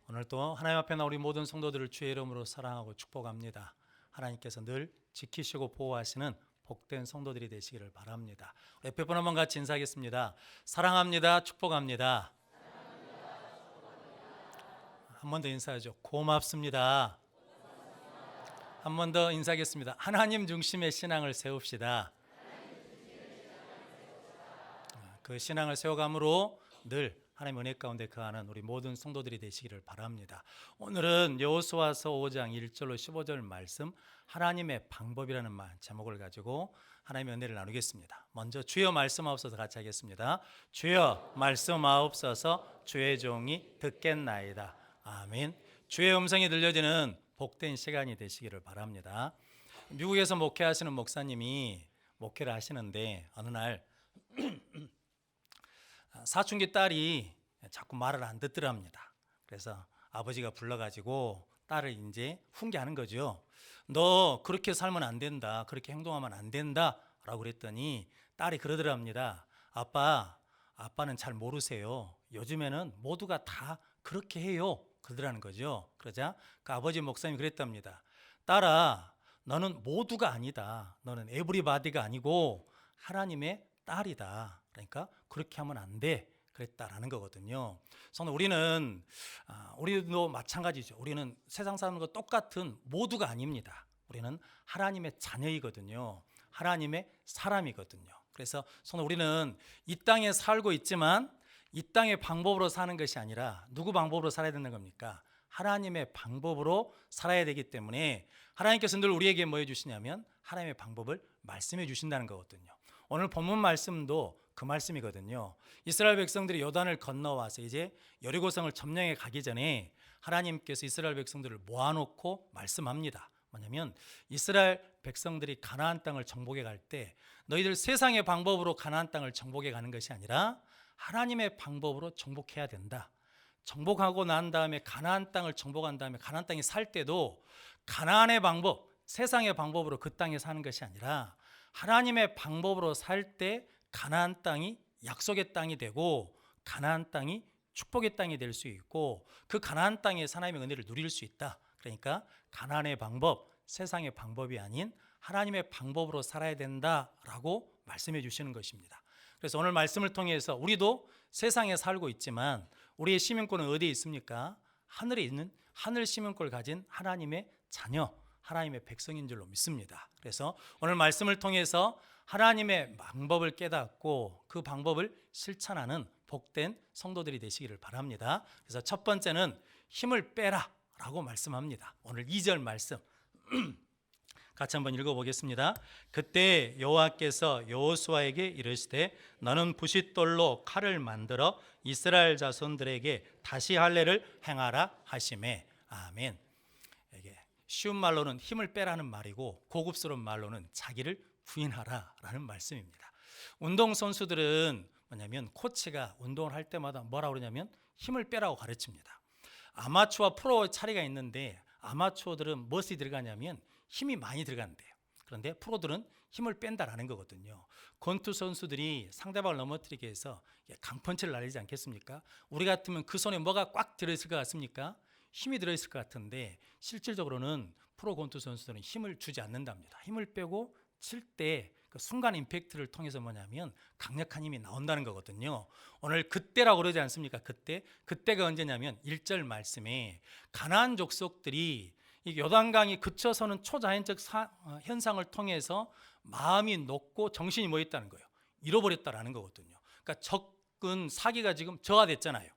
오늘도 하나님 앞에 나 우리 모든 성도들을 주의 이름으로 사랑하고 축복합니다. 하나님께서 늘 지키시고 보호하시는 복된 성도들이 되시기를 바랍니다. 옆에 분 한번 같이 인사하겠습니다. 사랑합니다. 축복합니다. 한 번 더 인사하죠. 고맙습니다. 한 번 더 인사하겠습니다. 하나님 중심의 신앙을 세웁시다. 그 신앙을 세워감으로 늘 하나님 은혜 가운데 거하는 우리 모든 성도들이 되시기를 바랍니다. 오늘은 여호수아서 5장 1절로 15절 말씀 하나님의 방법이라는 제목을 가지고 하나님의 은혜를 나누겠습니다. 먼저 주여 말씀하옵소서 같이 하겠습니다. 주여 말씀하옵소서 주의 종이 듣겠나이다. 아멘. 주의 음성이 들려지는 복된 시간이 되시기를 바랍니다. 미국에서 목회하시는 목사님이 목회를 하시는데 어느 날 사춘기 딸이 자꾸 말을 안 듣더랍니다. 그래서 아버지가 불러가지고 딸을 이제 훈계하는 거죠. 너 그렇게 살면 안 된다. 그렇게 행동하면 안 된다. 라고 그랬더니 딸이 그러더랍니다. 아빠는 잘 모르세요. 요즘에는 모두가 다 그렇게 해요. 그러더라는 거죠. 그러자 그 아버지 목사님이 그랬답니다. 딸아, 너는 모두가 아니다. 너는 에브리바디가 아니고 하나님의 딸이다. 그러니까 그렇게 하면 안 돼. 그랬다라는 거거든요. 성도 우리도 마찬가지죠. 우리는 세상 사람과 똑같은 모두가 아닙니다. 우리는 하나님의 자녀이거든요. 하나님의 사람이거든요. 그래서 성도 우리는 이 땅에 살고 있지만 이 땅의 방법으로 사는 것이 아니라 누구 방법으로 살아야 되는 겁니까? 하나님의 방법으로 살아야 되기 때문에 하나님께서 늘 우리에게 뭐 해주시냐면 하나님의 방법을 말씀해 주신다는 거거든요. 오늘 본문 말씀도 그 말씀이거든요. 이스라엘 백성들이 요단을 건너와서 이제 여리고성을 점령해 가기 전에 하나님께서 이스라엘 백성들을 모아놓고 말씀합니다. 뭐냐면 이스라엘 백성들이 가나안 땅을 정복해 갈 때 너희들 세상의 방법으로 가나안 땅을 정복해 가는 것이 아니라 하나님의 방법으로 정복해야 된다. 정복하고 난 다음에 가나안 땅을 정복한 다음에 가나안 땅에 살 때도 가나안의 방법, 세상의 방법으로 그 땅에 사는 것이 아니라 하나님의 방법으로 살 때 가나안 땅이 약속의 땅이 되고 가나안 땅이 축복의 땅이 될 수 있고 그 가나안 땅에서 하나님의 은혜를 누릴 수 있다. 그러니까 가나안의 방법, 세상의 방법이 아닌 하나님의 방법으로 살아야 된다라고 말씀해 주시는 것입니다. 그래서 오늘 말씀을 통해서 우리도 세상에 살고 있지만 우리의 시민권은 어디에 있습니까? 하늘에 있는 하늘 시민권을 가진 하나님의 자녀, 하나님의 백성인 줄로 믿습니다. 그래서 오늘 말씀을 통해서 하나님의 방법을 깨닫고 그 방법을 실천하는 복된 성도들이 되시기를 바랍니다. 그래서 첫 번째는 힘을 빼라 라고 말씀합니다. 오늘 2절 말씀 같이 한번 읽어보겠습니다. 그때 여호와께서 여호수아에게 이르시되 너는 부싯돌로 칼을 만들어 이스라엘 자손들에게 다시 할례를 행하라 하시매. 아멘. 이게 쉬운 말로는 힘을 빼라는 말이고 고급스러운 말로는 자기를 부인하라라는 말씀입니다. 운동선수들은 뭐냐면 코치가 운동을 할 때마다 뭐라고 그러냐면 힘을 빼라고 가르칩니다. 아마추어와 프로 차이가 있는데 아마추어들은 무엇이 들어가냐면 힘이 많이 들어간대요. 그런데 프로들은 힘을 뺀다라는 거거든요. 권투 선수들이 상대방을 넘어뜨리기 위해서 강펀치를 날리지 않겠습니까? 우리 같으면 그 손에 뭐가 꽉 들어있을 것 같습니까? 힘이 들어있을 것 같은데 실질적으로는 프로 권투 선수들은 힘을 주지 않는답니다. 힘을 빼고 칠 때 그 순간 임팩트를 통해서 뭐냐면 강력한 힘이 나온다는 거거든요. 오늘 그때라고 그러지 않습니까? 그때가 언제냐면 1절 말씀에 가나안 족속들이 이 요단강이 그쳐서는 초자연적 현상을 통해서 마음이 녹고 정신이 뭐 있다는 거예요. 잃어버렸다라는 거거든요. 그러니까 적은 사기가 지금 저하됐잖아요.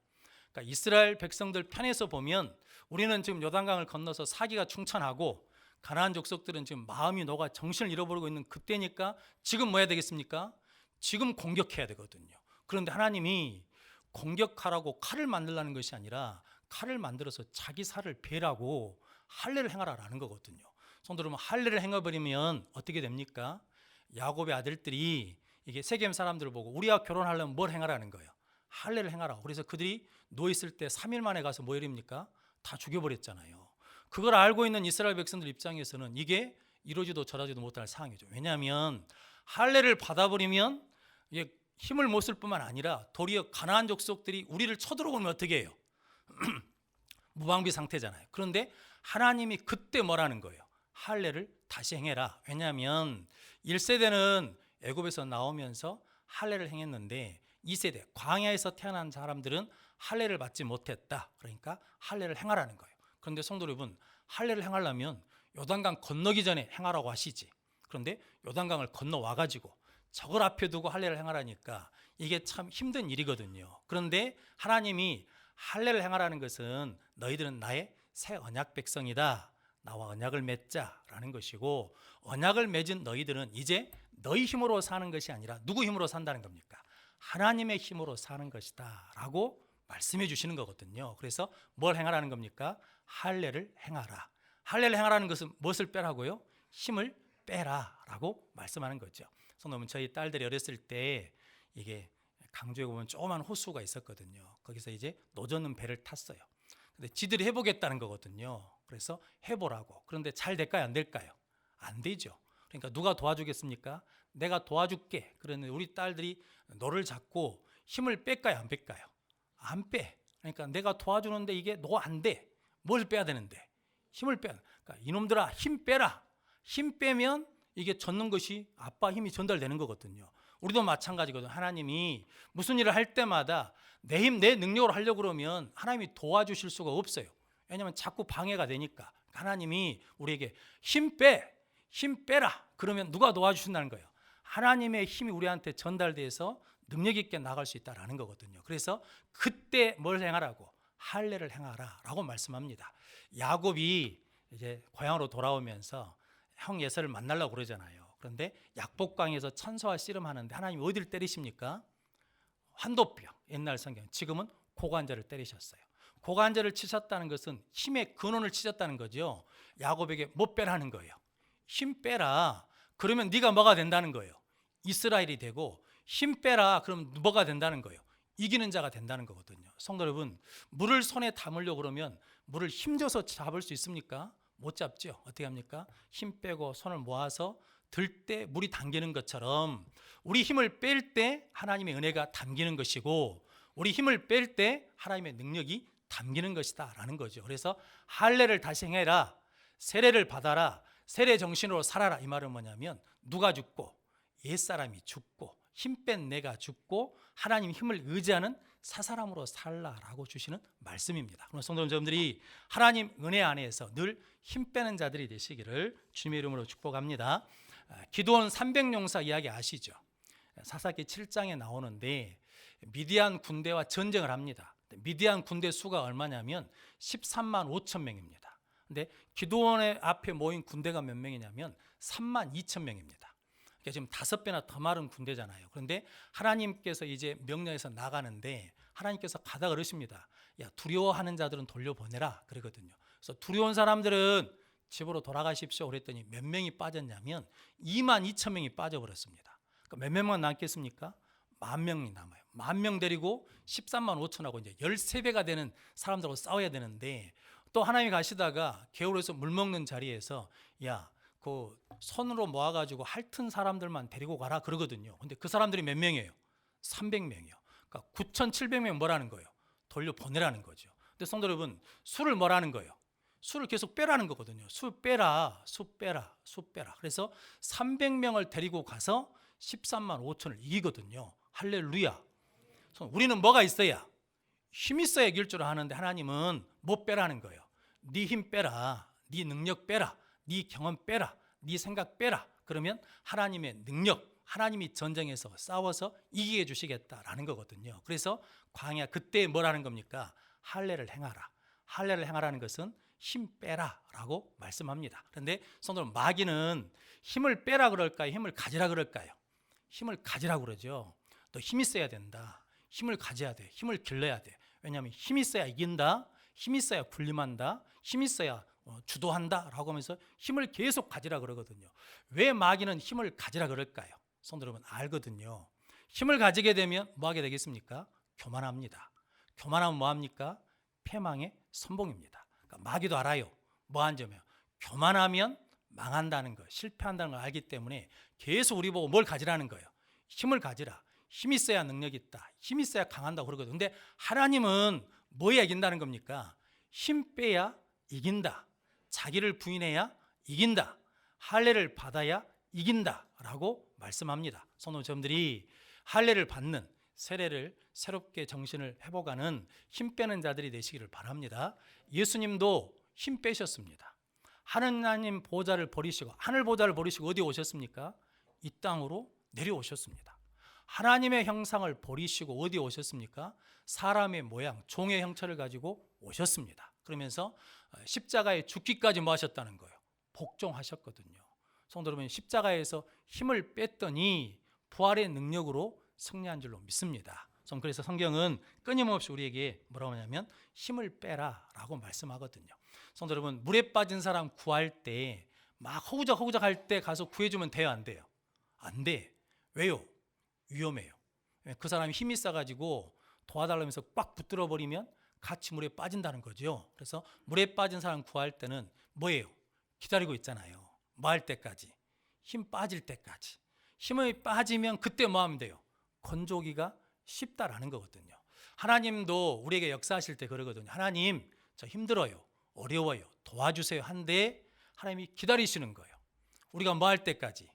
그러니까 이스라엘 백성들 편에서 보면 우리는 지금 요단강을 건너서 사기가 충천하고 가나안 족속들은 지금 마음이 녹아 정신을 잃어버리고 있는 그때니까 지금 뭐 해야 되겠습니까? 지금 공격해야 되거든요. 그런데 하나님이 공격하라고 칼을 만들라는 것이 아니라 칼을 만들어서 자기 살을 베라고 할례를 행하라라는 거거든요. 성도 여러분, 할례를 행해버리면 어떻게 됩니까? 야곱의 아들들이 이게 세겜 사람들을 보고 우리와 결혼하려면 뭘 행하라는 거예요? 할례를 행하라. 그래서 그들이 누워있을 때 3일 만에 가서 뭐 이럽니까? 다 죽여버렸잖아요. 그걸 알고 있는 이스라엘 백성들 입장에서는 이게 이러지도 저러지도 못할 상황이죠. 왜냐하면 할례를 받아버리면 이게 힘을 못 쓸 뿐만 아니라 도리어 가나안 족속들이 우리를 쳐들어오면 어떻게 해요? 무방비 상태잖아요. 그런데 하나님이 그때 뭐라는 거예요? 할례를 다시 행해라. 왜냐하면 1세대는 애굽에서 나오면서 할례를 행했는데 2세대 광야에서 태어난 사람들은 할례를 받지 못했다. 그러니까 할례를 행하라는 거예요. 그런데 성도 여러분, 할례를 행하려면 요단강 건너기 전에 행하라고 하시지. 그런데 요단강을 건너와 가지고 저걸 앞에 두고 할례를 행하라니까 이게 참 힘든 일이거든요. 그런데 하나님이 할례를 행하라는 것은 너희들은 나의 새 언약 백성이다. 나와 언약을 맺자라는 것이고, 언약을 맺은 너희들은 이제 너희 힘으로 사는 것이 아니라 누구 힘으로 산다는 겁니까? 하나님의 힘으로 사는 것이다 라고 말씀해 주시는 거거든요. 그래서 뭘 행하라는 겁니까? 할례를 행하라. 할례를 행하라는 것은 무엇을 빼라고요? 힘을 빼라 라고 말씀하는 거죠. 성도님, 저희 딸들이 어렸을 때 이게 강주에 보면 조그만 호수가 있었거든요. 거기서 이제 노젓는 배를 탔어요. 근데 지들이 해보겠다는 거거든요. 그래서 해보라고. 그런데 잘 될까요? 안 될까요? 안 되죠. 그러니까 누가 도와주겠습니까? 내가 도와줄게. 그러는데 우리 딸들이 너를 잡고 힘을 뺄까요? 안 뺄까요? 안 빼. 그러니까 내가 도와주는데 이게 너 안 돼. 뭘 빼야 되는데? 힘을 빼야 돼. 그러니까 이놈들아 힘 빼라. 힘 빼면 이게 젓는 것이 아빠 힘이 전달되는 거거든요. 우리도 마찬가지거든요. 하나님이 무슨 일을 할 때마다 내 힘, 내 능력으로 하려고 그러면 하나님이 도와주실 수가 없어요. 왜냐하면 자꾸 방해가 되니까. 하나님이 우리에게 힘 빼라. 그러면 누가 도와주신다는 거예요? 하나님의 힘이 우리한테 전달돼서 능력 있게 나갈 수 있다라는 거거든요. 그래서 그때 뭘 행하라고? 할례를 행하라 라고 말씀합니다. 야곱이 이제 고향으로 돌아오면서 형 예서를 만나려고 그러잖아요. 그런데 약복강에서 천사와 씨름하는데 하나님이 어디를 때리십니까? 환도뼈. 옛날 성경, 지금은 고관절을 때리셨어요. 고관절을 치셨다는 것은 힘의 근원을 치셨다는 거죠. 야곱에게 못 빼라는 거예요. 힘 빼라. 그러면 네가 뭐가 된다는 거예요? 이스라엘이 되고, 힘 빼라. 그러면 뭐가 된다는 거예요? 이기는 자가 된다는 거거든요. 성도 여러분, 물을 손에 담으려고 그러면 물을 힘줘서 잡을 수 있습니까? 못 잡죠. 어떻게 합니까? 힘 빼고 손을 모아서 들 때 물이 당기는 것처럼 우리 힘을 뺄 때 하나님의 은혜가 담기는 것이고, 우리 힘을 뺄 때 하나님의 능력이 담기는 것이다 라는 거죠. 그래서 할례를 다시 행해라. 세례를 받아라. 세례 정신으로 살아라. 이 말은 뭐냐면 누가 죽고 옛사람이 죽고 힘 뺀 내가 죽고 하나님 힘을 의지하는 사사람으로 살라라고 주시는 말씀입니다. 그럼 성도 여러분들이 하나님 은혜 안에서 늘 힘 빼는 자들이 되시기를 주님의 이름으로 축복합니다. 기드온 300용사 이야기 아시죠? 사사기 7장에 나오는데 미디안 군대와 전쟁을 합니다. 미디안 군대 수가 얼마냐면 13만 5천 명입니다. 근데 기드온의 앞에 모인 군대가 몇 명이냐면 3만 2천 명입니다. 그러니까 지금 5배나 더 많은 군대잖아요. 그런데 하나님께서 이제 명령해서 나가는데 하나님께서 가다 그러십니다. 야, 두려워하는 자들은 돌려보내라 그러거든요. 그래서 두려운 사람들은 집으로 돌아가십시오 그랬더니 몇 명이 빠졌냐면 2만 2천 명이 빠져버렸습니다. 그러니까 몇 명만 남겠습니까? 10,000명이 남아요. 10,000명 데리고 13만 5천하고 이제 13배가 되는 사람들하고 싸워야 되는데, 또 하나님이 가시다가 개울에서 물 먹는 자리에서 야, 그 손으로 모아가지고 핥은 사람들만 데리고 가라 그러거든요. 근데 그 사람들이 몇 명이에요? 300명이요. 그러니까 9,700명 뭐라는 거예요? 돌려보내라는 거죠. 근데 성도 여러분, 술을 뭐라는 거예요? 술을 계속 빼라는 거거든요. 술 빼라. 그래서 300명을 데리고 가서 13만 5천을 이기거든요. 할렐루야. 우리는 뭐가 있어야? 힘 있어야 이길 줄 아는데 하나님은 못 빼라는 거예요. 네 힘 빼라. 네 능력 빼라. 네 경험 빼라. 네 생각 빼라. 그러면 하나님의 능력, 하나님이 전쟁에서 싸워서 이기게 해주시겠다라는 거거든요. 그래서 광야 그때 뭐라는 겁니까? 할례를 행하라. 할례를 행하라는 것은 힘 빼라라고 말씀합니다. 그런데 성도는 마귀는 힘을 빼라 그럴까요? 힘을 가지라 그럴까요? 힘을 가지라 그러죠. 너 힘 있어야 된다. 힘을 가져야 돼. 힘을 길러야 돼. 왜냐하면 힘 있어야 이긴다. 힘 있어야 군림한다. 힘 있어야 주도한다 라고 하면서 힘을 계속 가지라 그러거든요. 왜 마귀는 힘을 가지라 그럴까요? 성도 여러분 알거든요. 힘을 가지게 되면 뭐 하게 되겠습니까? 교만합니다. 교만하면 뭐 합니까? 패망의 선봉입니다. 그러니까 마귀도 알아요. 뭐 한 점이요? 교만하면 망한다는 거, 실패한다는 걸 알기 때문에 계속 우리 보고 뭘 가지라는 거예요? 힘을 가지라. 힘 있어야 능력이 있다. 힘 있어야 강한다고 그러거든요. 근데 하나님은 뭐 해야 이긴다는 겁니까? 힘 빼야 이긴다. 자기를 부인해야 이긴다. 할례를 받아야 이긴다라고 말씀합니다. 성도님들이 할례를 받는 세례를 새롭게 정신을 회복하는 힘 빼는 자들이 되시기를 바랍니다. 예수님도 힘 빼셨습니다. 하나님 보좌를 버리시고 하늘 보좌를 버리시고 어디 오셨습니까? 이 땅으로 내려오셨습니다. 하나님의 형상을 버리시고 어디 오셨습니까? 사람의 모양, 종의 형체를 가지고 오셨습니다. 그러면서 십자가에 죽기까지 뭐 하셨다는 거예요? 복종하셨거든요. 성도 여러분, 십자가에서 힘을 뺐더니 부활의 능력으로 승리한 줄로 믿습니다. 그래서 성경은 끊임없이 우리에게 뭐라고 하냐면 힘을 빼라라고 말씀하거든요. 성도 여러분, 물에 빠진 사람 구할 때 막 허우적 할 때 가서 구해주면 돼요, 안 돼요? 안 돼. 왜요? 위험해요. 그 사람이 힘이 있어가지고 도와달라면서 꽉 붙들어 버리면 같이 물에 빠진다는 거죠. 그래서 물에 빠진 사람 구할 때는 뭐예요? 기다리고 있잖아요. 뭐 할 때까지? 힘 빠질 때까지. 힘이 빠지면 그때 뭐 하면 돼요? 건져오기가 쉽다라는 거거든요. 하나님도 우리에게 역사하실 때 그러거든요. 하나님, 저 힘들어요. 어려워요. 도와주세요. 한데 하나님이 기다리시는 거예요. 우리가 뭐 할 때까지?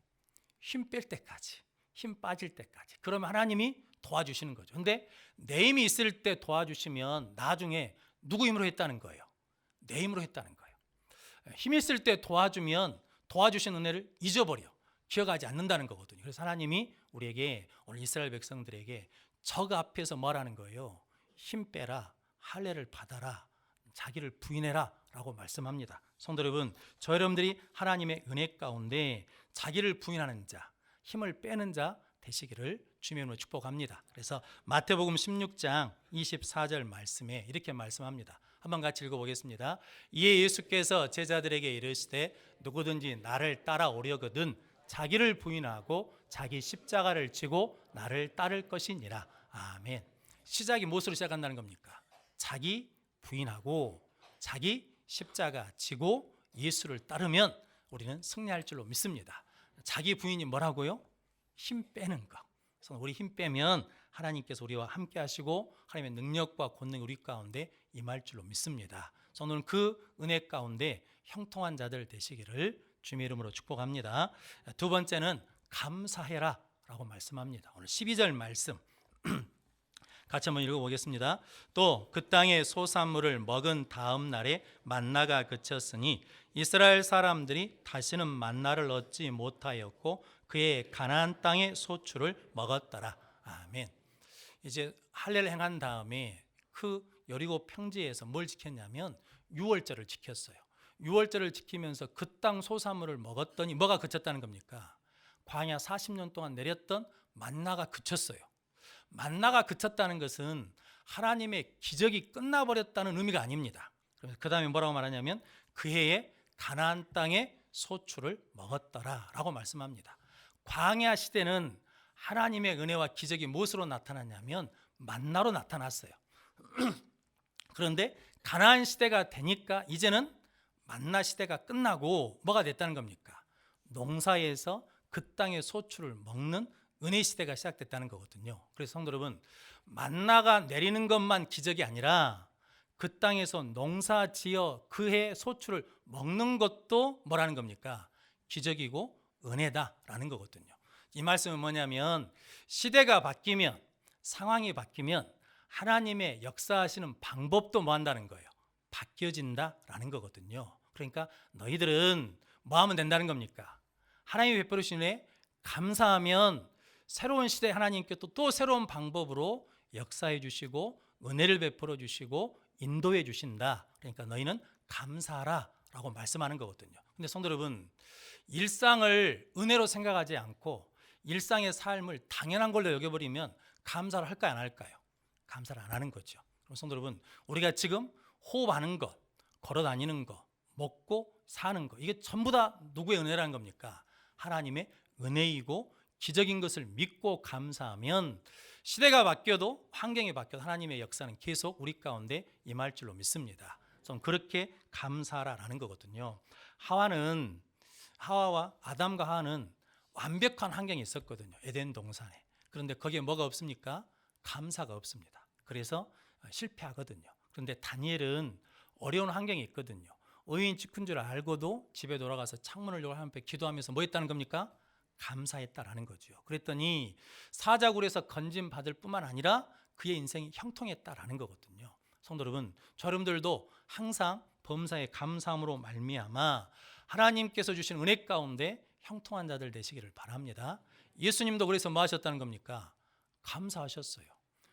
힘 뺄 때까지. 힘 빠질 때까지. 그러면 하나님이 도와주시는 거죠. 근데 내 힘이 있을 때 도와주시면 나중에 누구 힘으로 했다는 거예요? 내 힘으로 했다는 거예요. 힘이 있을 때 도와주면 도와주신 은혜를 잊어버려. 기억하지 않는다는 거거든요. 그래서 하나님이 우리에게 오늘 이스라엘 백성들에게 적 앞에서 뭐라는 거예요? 힘 빼라, 할례를 받아라, 자기를 부인해라 라고 말씀합니다. 성도 여러분, 저 여러분들이 하나님의 은혜 가운데 자기를 부인하는 자, 힘을 빼는 자 되시기를 주님의 이름으로 축복합니다. 그래서 마태복음 16장 24절 말씀에 이렇게 말씀합니다. 한번 같이 읽어보겠습니다. 이에 예수께서 제자들에게 이르시되 누구든지 나를 따라오려거든 자기를 부인하고 자기 십자가를 지고 나를 따를 것이니라. 아멘. 시작이 무엇으로 시작한다는 겁니까? 자기 부인하고 자기 십자가 지고 예수를 따르면 우리는 승리할 줄로 믿습니다. 자기 부인이 뭐라고요? 힘 빼는 것. 그래서 우리 힘 빼면 하나님께서 우리와 함께 하시고 하나님의 능력과 권능이 우리 가운데 임할 줄로 믿습니다. 저는 그 은혜 가운데 형통한 자들 되시기를 주님의 이름으로 축복합니다. 두 번째는 감사해라 라고 말씀합니다. 오늘 12절 말씀 같이 한번 읽어보겠습니다. 또 그 땅의 소산물을 먹은 다음 날에 만나가 그쳤으니 이스라엘 사람들이 다시는 만나를 얻지 못하였고 그의 가나안 땅의 소출을 먹었더라. 아멘. 이제 할례를 행한 다음에 그 여리고 평지에서 뭘 지켰냐면 유월절을 지켰어요. 유월절을 지키면서 그 땅 소산물을 먹었더니 뭐가 그쳤다는 겁니까? 광야 40년 동안 내렸던 만나가 그쳤어요. 만나가 그쳤다는 것은 하나님의 기적이 끝나버렸다는 의미가 아닙니다. 그 다음에 뭐라고 말하냐면 그 해에 가나안 땅의 소출을 먹었더라 라고 말씀합니다. 광야 시대는 하나님의 은혜와 기적이 무엇으로 나타났냐면 만나로 나타났어요. 그런데 가나안 시대가 되니까 이제는 만나 시대가 끝나고 뭐가 됐다는 겁니까? 농사에서 그 땅의 소출을 먹는 은혜 시대가 시작됐다는 거거든요. 그래서 성도 여러분, 만나가 내리는 것만 기적이 아니라 그 땅에서 농사 지어 그해 소출을 먹는 것도 뭐라는 겁니까? 기적이고 은혜다라는 거거든요. 이 말씀은 뭐냐면 시대가 바뀌면, 상황이 바뀌면 하나님의 역사하시는 방법도 뭐 한다는 거예요? 바뀌어진다라는 거거든요. 그러니까 너희들은 뭐 하면 된다는 겁니까? 하나님이 베풀으신 은혜 감사하면 새로운 시대에 하나님께 또 새로운 방법으로 역사해 주시고 은혜를 베풀어 주시고 인도해 주신다. 그러니까 너희는 감사하라 라고 말씀하는 거거든요. 근데 성도 여러분, 일상을 은혜로 생각하지 않고 일상의 삶을 당연한 걸로 여겨버리면 감사를 할까요, 안 할까요? 감사를 안 하는 거죠. 그럼 성도 여러분, 우리가 지금 호흡하는 것, 걸어 다니는 것, 먹고 사는 것, 이게 전부 다 누구의 은혜라는 겁니까? 하나님의 은혜이고 기적인 것을 믿고 감사하면 시대가 바뀌어도 환경이 바뀌어도 하나님의 역사는 계속 우리 가운데 임할 줄로 믿습니다. 좀 그렇게 감사하라는 거거든요. 하와와 아담과 하와는 완벽한 환경이 있었거든요. 에덴 동산에. 그런데 거기에 뭐가 없습니까? 감사가 없습니다. 그래서 실패하거든요. 그런데 다니엘은 어려운 환경이 있거든요. 의인 찍힌 줄 알고도 집에 돌아가서 창문을 열고 하나님 앞에 기도하면서 뭐 했다는 겁니까? 감사했다라는 거죠. 그랬더니 사자굴에서 건진 받을 뿐만 아니라 그의 인생이 형통했다라는 거거든요. 성도 여러분, 저 여러분들도 항상 범사에 감사함으로 말미암아 하나님께서 주신 은혜 가운데 형통한 자들 되시기를 바랍니다. 예수님도 그래서 뭐 하셨다는 겁니까? 감사하셨어요.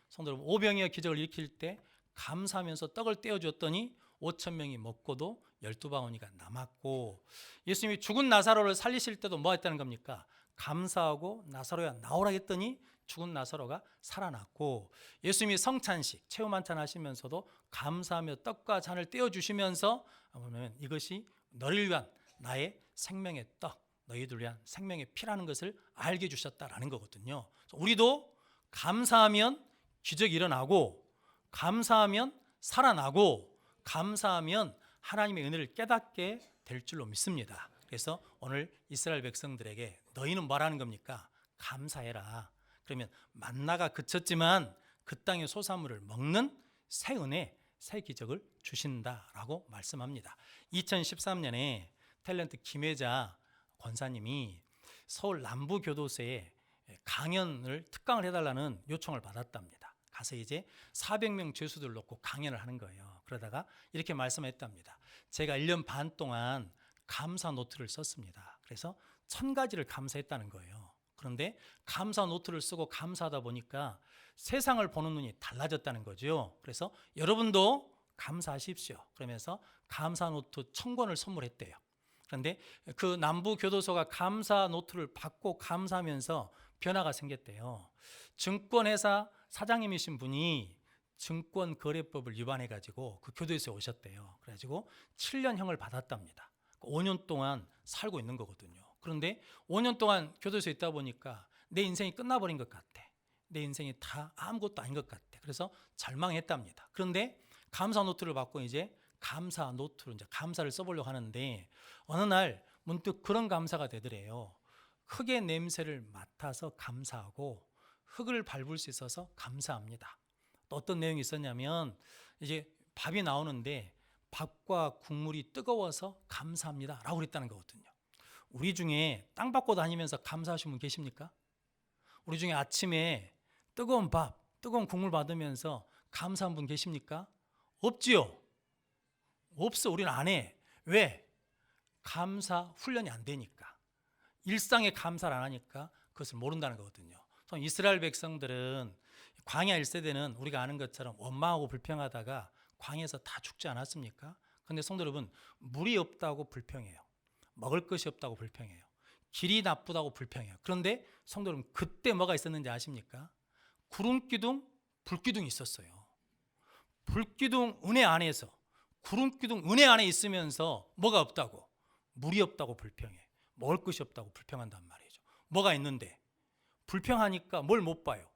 성도 여러분, 오병이어 기적을 일으킬 때 감사하면서 떡을 떼어주었더니 5천 명이 먹고도 12바구니가 남았고, 예수님이 죽은 나사로를 살리실 때도 뭐 했다는 겁니까? 감사하고 나사로야 나오라 했더니 죽은 나사로가 살아났고, 예수님이 성찬식 체험 한찬 하시면서도 감사하며 떡과 잔을 떼어주시면서 보면 이것이 너를 위한 나의 생명의 떡, 너희들 위한 생명의 피라는 것을 알게 해주셨다라는 거거든요. 우리도 감사하면 기적이 일어나고, 감사하면 살아나고, 감사하면 하나님의 은혜를 깨닫게 될 줄로 믿습니다. 그래서 오늘 이스라엘 백성들에게 너희는 뭐라는 겁니까? 감사해라. 그러면 만나가 그쳤지만 그 땅의 소산물을 먹는 새 은혜, 새 기적을 주신다라고 말씀합니다. 2013년에 탤런트 김혜자 권사님이 서울 남부교도소에 강연을 특강을 해달라는 요청을 받았답니다. 가서 이제 400명 죄수들 놓고 강연을 하는 거예요. 그러다가 이렇게 말씀했답니다. 제가 1년 반 동안 감사 노트를 썼습니다. 그래서 1000가지를 감사했다는 거예요. 그런데 감사 노트를 쓰고 감사하다 보니까 세상을 보는 눈이 달라졌다는 거죠. 그래서 여러분도 감사하십시오. 그러면서 감사 노트 1000권을 선물했대요. 그런데 그 남부교도소가 감사 노트를 받고 감사하면서 변화가 생겼대요. 증권회사 사장님이신 분이 증권거래법을 위반해가지고 그 교도소에 오셨대요. 그래가지고 7년형을 받았답니다. 5년 동안 살고 있는 거거든요. 그런데 5년 동안 교도소에 있다 보니까 내 인생이 끝나버린 것 같아. 내 인생이 다 아무것도 아닌 것 같아. 그래서 절망했답니다. 그런데 감사 노트를 받고 이제 감사 노트로 이제 감사를 써보려고 하는데 어느 날 문득 그런 감사가 되더래요. 흙의 냄새를 맡아서 감사하고 흙을 밟을 수 있어서 감사합니다. 또 어떤 내용이 있었냐면 이제 밥이 나오는데 밥과 국물이 뜨거워서 감사합니다 라고 그랬다는 거거든요. 우리 중에 땅 밟고 다니면서 감사하신 분 계십니까? 우리 중에 아침에 뜨거운 밥, 뜨거운 국물 받으면서 감사한 분 계십니까? 없지요. 없어. 우리는 안 해. 왜? 감사 훈련이 안 되니까. 일상에 감사를 안 하니까 그것을 모른다는 거거든요. 이스라엘 백성들은 광야 1세대는 우리가 아는 것처럼 원망하고 불평하다가 광야에서 다 죽지 않았습니까? 그런데 성도 여러분, 물이 없다고 불평해요. 먹을 것이 없다고 불평해요. 길이 나쁘다고 불평해요. 그런데 성도 여러분, 그때 뭐가 있었는지 아십니까? 구름기둥, 불기둥이 있었어요. 불기둥 은혜 안에서, 구름기둥 은혜 안에 있으면서 뭐가 없다고? 물이 없다고 불평해. 먹을 것이 없다고 불평한단 말이죠. 뭐가 있는데? 불평하니까 뭘 못 봐요?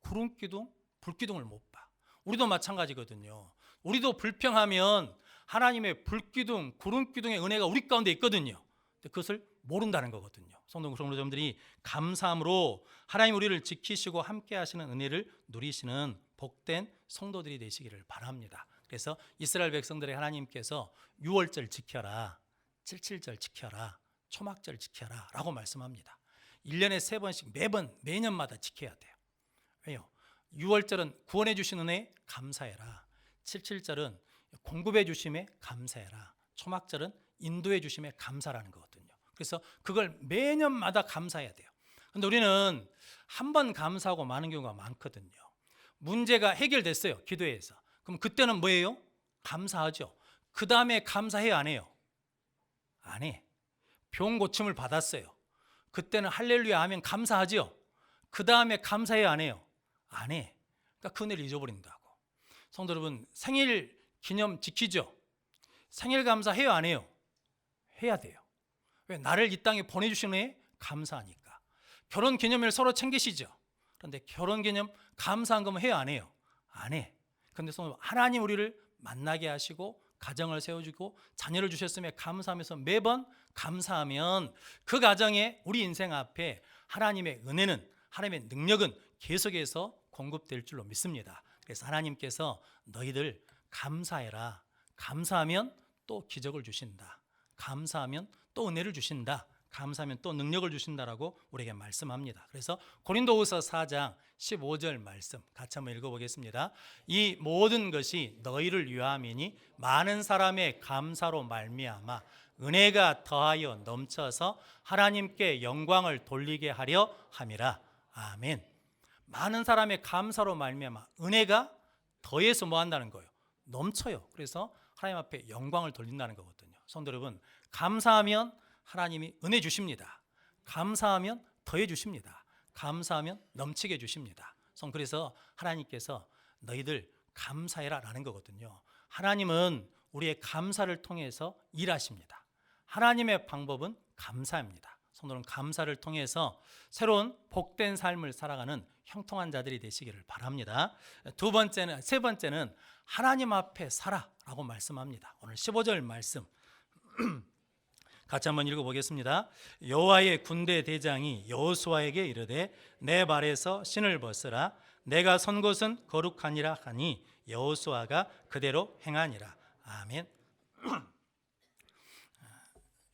구름기둥, 불기둥을 못 봐. 우리도 마찬가지거든요. 우리도 불평하면 하나님의 불기둥, 구름기둥의 은혜가 우리 가운데 있거든요. 그것을 모른다는 거거든요. 성도 여러분들이 감사함으로 하나님 우리를 지키시고 함께 하시는 은혜를 누리시는 복된 성도들이 되시기를 바랍니다. 그래서 이스라엘 백성들의 하나님께서 6월절 지켜라, 77절 지켜라, 초막절 지켜라 라고 말씀합니다. 1년에 3번씩 매년마다 지켜야 돼요. 왜요? 6월절은 구원해 주신 은혜에 감사해라. 77절은 공급해 주심에 감사해라. 초막절은 인도해 주심에 감사라는 거거든요. 그래서 그걸 매년마다 감사해야 돼요. 그런데 우리는 한 번 감사하고 마는 경우가 많거든요. 문제가 해결됐어요. 기도회에서. 그럼 그때는 뭐예요? 감사하죠. 그 다음에 감사해요? 안 해요? 안 해. 병 고침을 받았어요. 그때는 할렐루야 하면 감사하죠. 그 다음에 감사해요? 안 해요? 안 해. 그러니까 그 은혜를 잊어버린다고. 성도 여러분, 생일 기념 지키죠? 생일 감사해요? 안 해요? 해야 돼요. 왜? 나를 이 땅에 보내주신 은혜에 감사하니까. 결혼 기념일 서로 챙기시죠? 그런데 결혼 기념 감사한 거면 해요? 안 해요? 안 해. 그런데 하나님 우리를 만나게 하시고 가정을 세워주고 자녀를 주셨음에 감사하면서 매번 감사하면 그 가정에 우리 인생 앞에 하나님의 은혜는, 하나님의 능력은 계속해서 공급될 줄로 믿습니다. 그래서 하나님께서 너희들 감사해라, 감사하면 또 기적을 주신다. 감사하면 또 은혜를 주신다. 감사하면 또 능력을 주신다라고 우리에게 말씀합니다. 그래서 고린도후서 4장 15절 말씀 같이 한번 읽어보겠습니다. 이 모든 것이 너희를 위함이니 많은 사람의 감사로 말미암아 은혜가 더하여 넘쳐서 하나님께 영광을 돌리게 하려 함이라. 아멘. 많은 사람의 감사로 말미암아 은혜가 더해서 뭐 한다는 거예요? 넘쳐요. 그래서 하나님 앞에 영광을 돌린다는 거거든요. 성도 여러분, 감사하면 하나님이 은혜 주십니다. 감사하면 더해 주십니다. 감사하면 넘치게 주십니다. 그래서 하나님께서 너희들 감사해라 라는 거거든요. 하나님은 우리의 감사를 통해서 일하십니다. 하나님의 방법은 감사입니다. 성도는 감사를 통해서 새로운 복된 삶을 살아가는 형통한 자들이 되시기를 바랍니다. 세 번째는 하나님 앞에 살아라고 말씀합니다. 오늘 15절 말씀 같이 한번 읽어보겠습니다. 여호와의 군대 대장이 여호수아에게 이르되 내 발에서 신을 벗으라. 내가 선 곳은 거룩하니라 하니 여호수아가 그대로 행하니라. 아멘.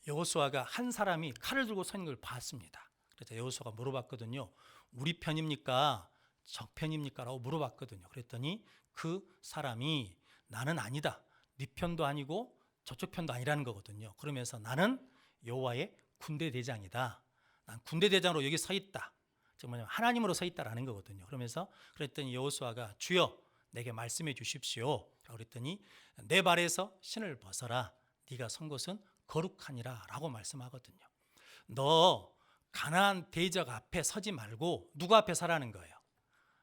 여호수아가 한 사람이 칼을 들고 서 있는 걸 봤습니다. 그래서 여호수아가 물어봤거든요. 우리 편입니까? 적 편입니까? 라고 물어봤거든요. 그랬더니 그 사람이 나는 아니다. 네 편도 아니고 저쪽 편도 아니라는 거거든요. 그러면서 나는 여호와의 군대 대장이다. 난 군대 대장으로 여기 서 있다. 즉 뭐냐면 하나님으로 서 있다라는 거거든요. 그러면서 그랬더니 여호수아가 주여 내게 말씀해 주십시오. 라고 그랬더니 내 발에서 신을 벗어라. 네가 선 곳은 거룩하니라 라고 말씀하거든요. 너 가나안 대적 앞에 서지 말고 누구 앞에 서라는 거예요?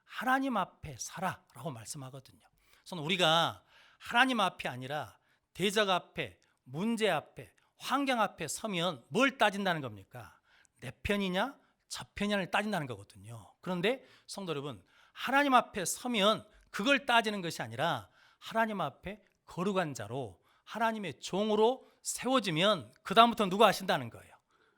하나님 앞에 서라 라고 말씀하거든요. 그래서 우리가 하나님 앞이 아니라 대적 앞에, 문제 앞에, 환경 앞에 서면 뭘 따진다는 겁니까? 내 편이냐 저 편이냐를 따진다는 거거든요. 그런데 성도 여러분, 하나님 앞에 서면 그걸 따지는 것이 아니라 하나님 앞에 거룩한 자로 하나님의 종으로 세워지면 그 다음부터 누가 하신다는 거예요?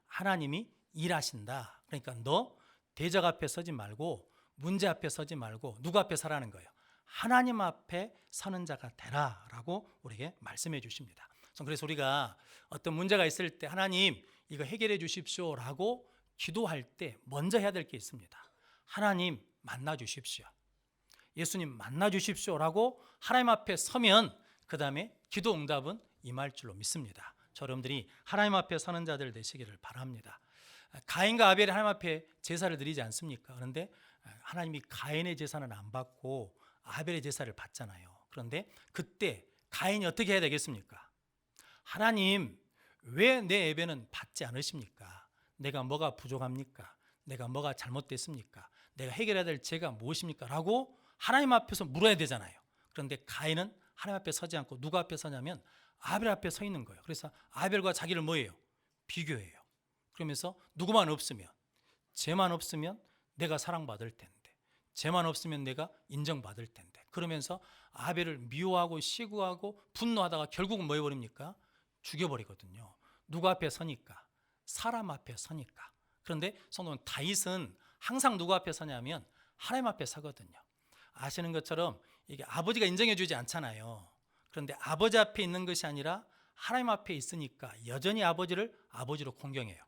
하나님이 일하신다. 그러니까 너 대적 앞에 서지 말고 문제 앞에 서지 말고 누구 앞에 서라는 거예요? 하나님 앞에 서는 자가 되라 라고 우리에게 말씀해 주십니다. 그래서 우리가 어떤 문제가 있을 때 하나님 이거 해결해 주십시오 라고 기도할 때 먼저 해야 될 게 있습니다. 하나님 만나 주십시오. 예수님 만나 주십시오 라고 하나님 앞에 서면 그 다음에 기도 응답은 임할 줄로 믿습니다. 여러분들이 하나님 앞에 서는 자들 되시기를 바랍니다. 가인과 아벨이 하나님 앞에 제사를 드리지 않습니까? 그런데 하나님이 가인의 제사는 안 받고 아벨의 제사를 받잖아요. 그런데 그때 가인이 어떻게 해야 되겠습니까? 하나님 왜 내 예배는 받지 않으십니까? 내가 뭐가 부족합니까? 내가 뭐가 잘못됐습니까? 내가 해결해야 될 죄가 무엇입니까? 라고 하나님 앞에서 물어야 되잖아요. 그런데 가인은 하나님 앞에 서지 않고 누구 앞에 서냐면 아벨 앞에 서 있는 거예요. 그래서 아벨과 자기를 뭐예요? 비교해요. 그러면서 누구만 없으면, 죄만 없으면 내가 사랑받을 텐데, 죄만 없으면 내가 인정받을 텐데, 그러면서 아벨을 미워하고 시구하고 분노하다가 결국은 뭐 해버립니까? 죽여버리거든요. 누구 앞에 서니까? 사람 앞에 서니까. 그런데 성도는 다윗은 항상 누구 앞에 서냐면 하나님 앞에 서거든요. 아시는 것처럼 이게 아버지가 인정해 주지 않잖아요. 그런데 아버지 앞에 있는 것이 아니라 하나님 앞에 있으니까 여전히 아버지를 아버지로 공경해요.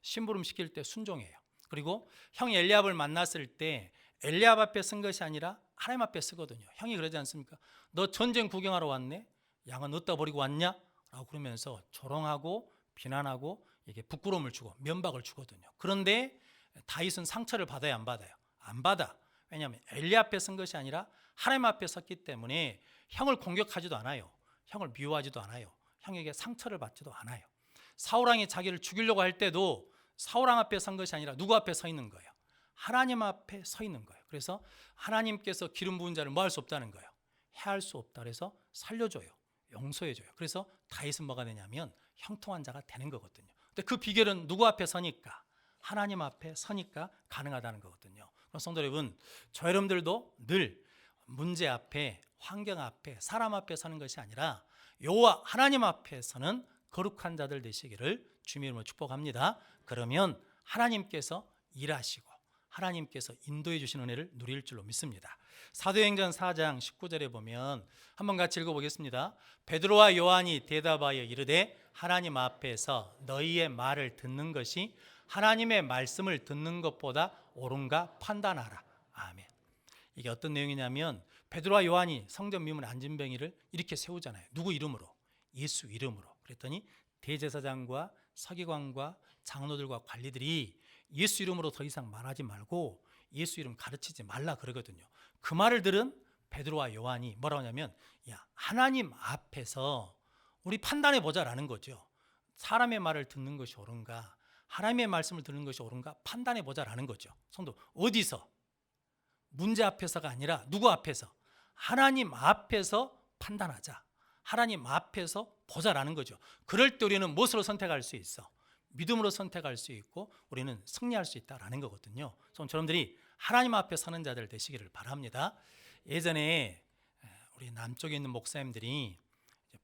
심부름 시킬 때 순종해요. 그리고 형이 엘리압을 만났을 때 엘리압 앞에 쓴 것이 아니라 하나님 앞에 쓰거든요. 형이 그러지 않습니까? 너 전쟁 구경하러 왔네? 양은 어디다 버리고 왔냐? 라고 그러면서 조롱하고 비난하고 이게 부끄러움을 주고 면박을 주거든요. 그런데 다윗은 상처를 받아야 안 받아요? 안 받아. 왜냐하면 엘리 앞에 쓴 것이 아니라 하나님 앞에 섰기 때문에 형을 공격하지도 않아요. 형을 미워하지도 않아요. 형에게 상처를 받지도 않아요. 사울왕이 자기를 죽이려고 할 때도 사울왕 앞에 선 것이 아니라 누구 앞에 서 있는 거예요? 하나님 앞에 서 있는 거예요. 그래서 하나님께서 기름 부은 자를 뭐 할 수 없다는 거예요? 해할 수 없다. 그래서 살려줘요. 용서해줘요. 그래서 다윗은 뭐가 되냐면 형통한 자가 되는 거거든요. 근데 그 비결은 누구 앞에 서니까? 하나님 앞에 서니까 가능하다는 거거든요. 그럼 성도 여러분, 저 여러분들도 늘 문제 앞에, 환경 앞에, 사람 앞에 서는 것이 아니라 여호와 하나님 앞에 서는 거룩한 자들 되시기를 주님의 이름으로 축복합니다. 그러면 하나님께서 일하시고 하나님께서 인도해 주신 은혜를 누릴 줄로 믿습니다. 사도행전 4장 19절에 보면 한번 같이 읽어보겠습니다. 베드로와 요한이 대답하여 이르되 하나님 앞에서 너희의 말을 듣는 것이 하나님의 말씀을 듣는 것보다 옳은가 판단하라. 아멘. 이게 어떤 내용이냐면 베드로와 요한이 성전 미문 안진뱅이를 이렇게 세우잖아요. 누구 이름으로? 예수 이름으로. 그랬더니 대제사장과 서기관과 장로들과 관리들이 예수 이름으로 더 이상 말하지 말고 예수 이름 가르치지 말라 그러거든요. 그 말을 들은 베드로와 요한이 뭐라고 하냐면 야, 하나님 앞에서 우리 판단해 보자라는 거죠. 사람의 말을 듣는 것이 옳은가, 하나님의 말씀을 듣는 것이 옳은가 판단해 보자라는 거죠. 성도, 어디서? 문제 앞에서가 아니라 누구 앞에서? 하나님 앞에서 판단하자. 하나님 앞에서 보자라는 거죠. 그럴 때 우리는 무엇으로 선택할 수 있어? 믿음으로 선택할 수 있고 우리는 승리할 수 있다라는 거거든요. 그래서 여러분들이 하나님 앞에 서는 자들 되시기를 바랍니다. 예전에 우리 남쪽에 있는 목사님들이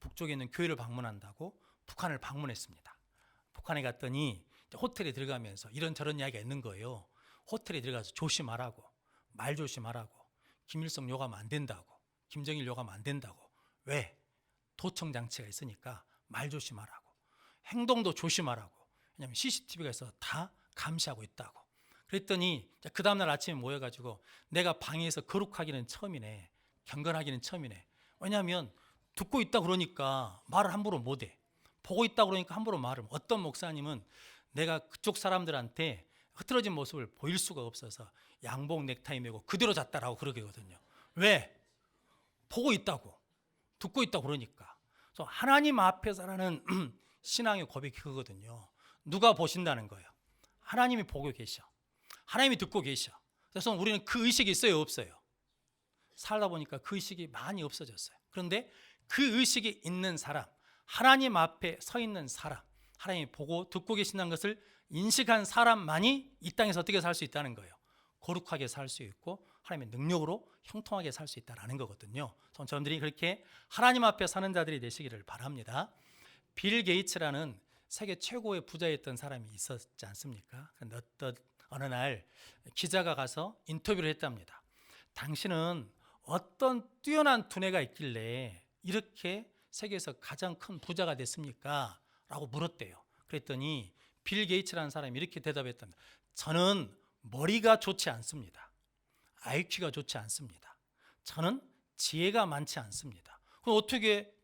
북쪽에 있는 교회를 방문한다고 북한을 방문했습니다. 북한에 갔더니 호텔에 들어가면서 이런저런 이야기가 있는 거예요. 호텔에 들어가서 조심하라고, 말 조심하라고, 김일성 욕하면 안 된다고, 김정일 욕하면 안 된다고. 왜? 도청 장치가 있으니까 말 조심하라고, 행동도 조심하라고. 왜냐하면 CCTV가 있어서 다 감시하고 있다고. 그랬더니 그 다음날 아침에 모여가지고 내가 방에서 거룩하기는 처음이네, 경건하기는 처음이네. 왜냐하면 듣고 있다 그러니까 말을 함부로 못해. 보고 있다 그러니까 함부로 말을. 어떤 목사님은 내가 그쪽 사람들한테 흐트러진 모습을 보일 수가 없어서 양복 넥타이 메고 그대로 잤다라고 그러거든요. 왜? 보고 있다고, 듣고 있다고 그러니까. 그래서 하나님 앞에서라는 신앙의 고백이 그거거든요. 누가 보신다는 거예요? 하나님이 보고 계셔. 하나님이 듣고 계셔. 그래서 우리는 그 의식이 있어요, 없어요? 살다 보니까 그 의식이 많이 없어졌어요. 그런데 그 의식이 있는 사람, 하나님 앞에 서 있는 사람, 하나님이 보고 듣고 계신다는 것을 인식한 사람만이 이 땅에서 어떻게 살 수 있다는 거예요? 거룩하게 살 수 있고 하나님의 능력으로 형통하게 살 수 있다는 거거든요. 저들이 그렇게 하나님 앞에 사는 자들이 되시기를 바랍니다. 빌 게이츠라는 세계 최고의 부자였던 사람이 있었지 않습니까? 그런데 어느 날 기자가 가서 인터뷰를 했답니다. 당신은 어떤 뛰어난 두뇌가 있길래 이렇게 세계에서 가장 큰 부자가 됐습니까? 라고 물었대요. 그랬더니 빌 게이츠라는 사람이 이렇게 대답했답니다. 저는 머리가 좋지 않습니다. IQ가 좋지 않습니다. 저는 지혜가 많지 않습니다. 그럼 어떻게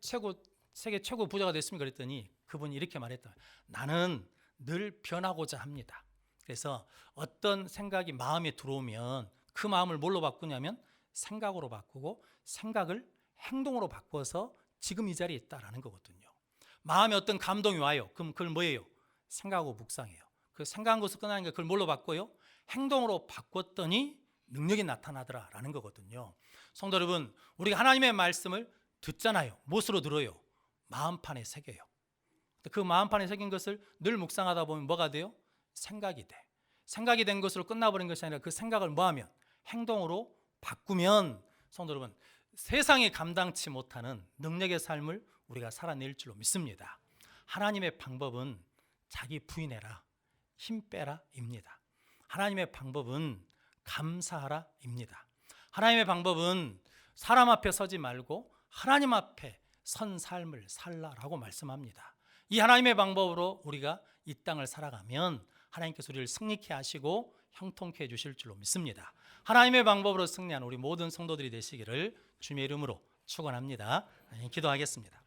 세계 최고 부자가 됐습니까? 그랬더니 그분이 이렇게 말했다. 나는 늘 변하고자 합니다. 그래서 어떤 생각이 마음에 들어오면 그 마음을 뭘로 바꾸냐면 생각으로 바꾸고 생각을 행동으로 바꿔서 지금 이 자리에 있다라는 거거든요. 마음에 어떤 감동이 와요. 그럼 그걸 뭐예요? 생각하고 묵상해요. 그 생각한 것을 끝나니까 그걸 뭘로 바꿔요? 행동으로 바꿨더니 능력이 나타나더라라는 거거든요. 성도 여러분, 우리가 하나님의 말씀을 듣잖아요. 무엇으로 들어요? 마음판에 새겨요. 그 마음판에 새긴 것을 늘 묵상하다 보면 뭐가 돼요? 생각이 돼. 생각이 된 것으로 끝나버린 것이 아니라 그 생각을 뭐하면? 행동으로 바꾸면 성도 여러분, 세상에 감당치 못하는 능력의 삶을 우리가 살아낼 줄로 믿습니다. 하나님의 방법은 자기 부인해라, 힘 빼라 입니다. 하나님의 방법은 감사하라 입니다. 하나님의 방법은 사람 앞에 서지 말고 하나님 앞에 선 삶을 살라라고 말씀합니다. 이 하나님의 방법으로 우리가 이 땅을 살아가면 하나님께서 우리를 승리케 하시고 형통케 해주실 줄로 믿습니다. 하나님의 방법으로 승리한 우리 모든 성도들이 되시기를 주님의 이름으로 축원합니다. 기도하겠습니다.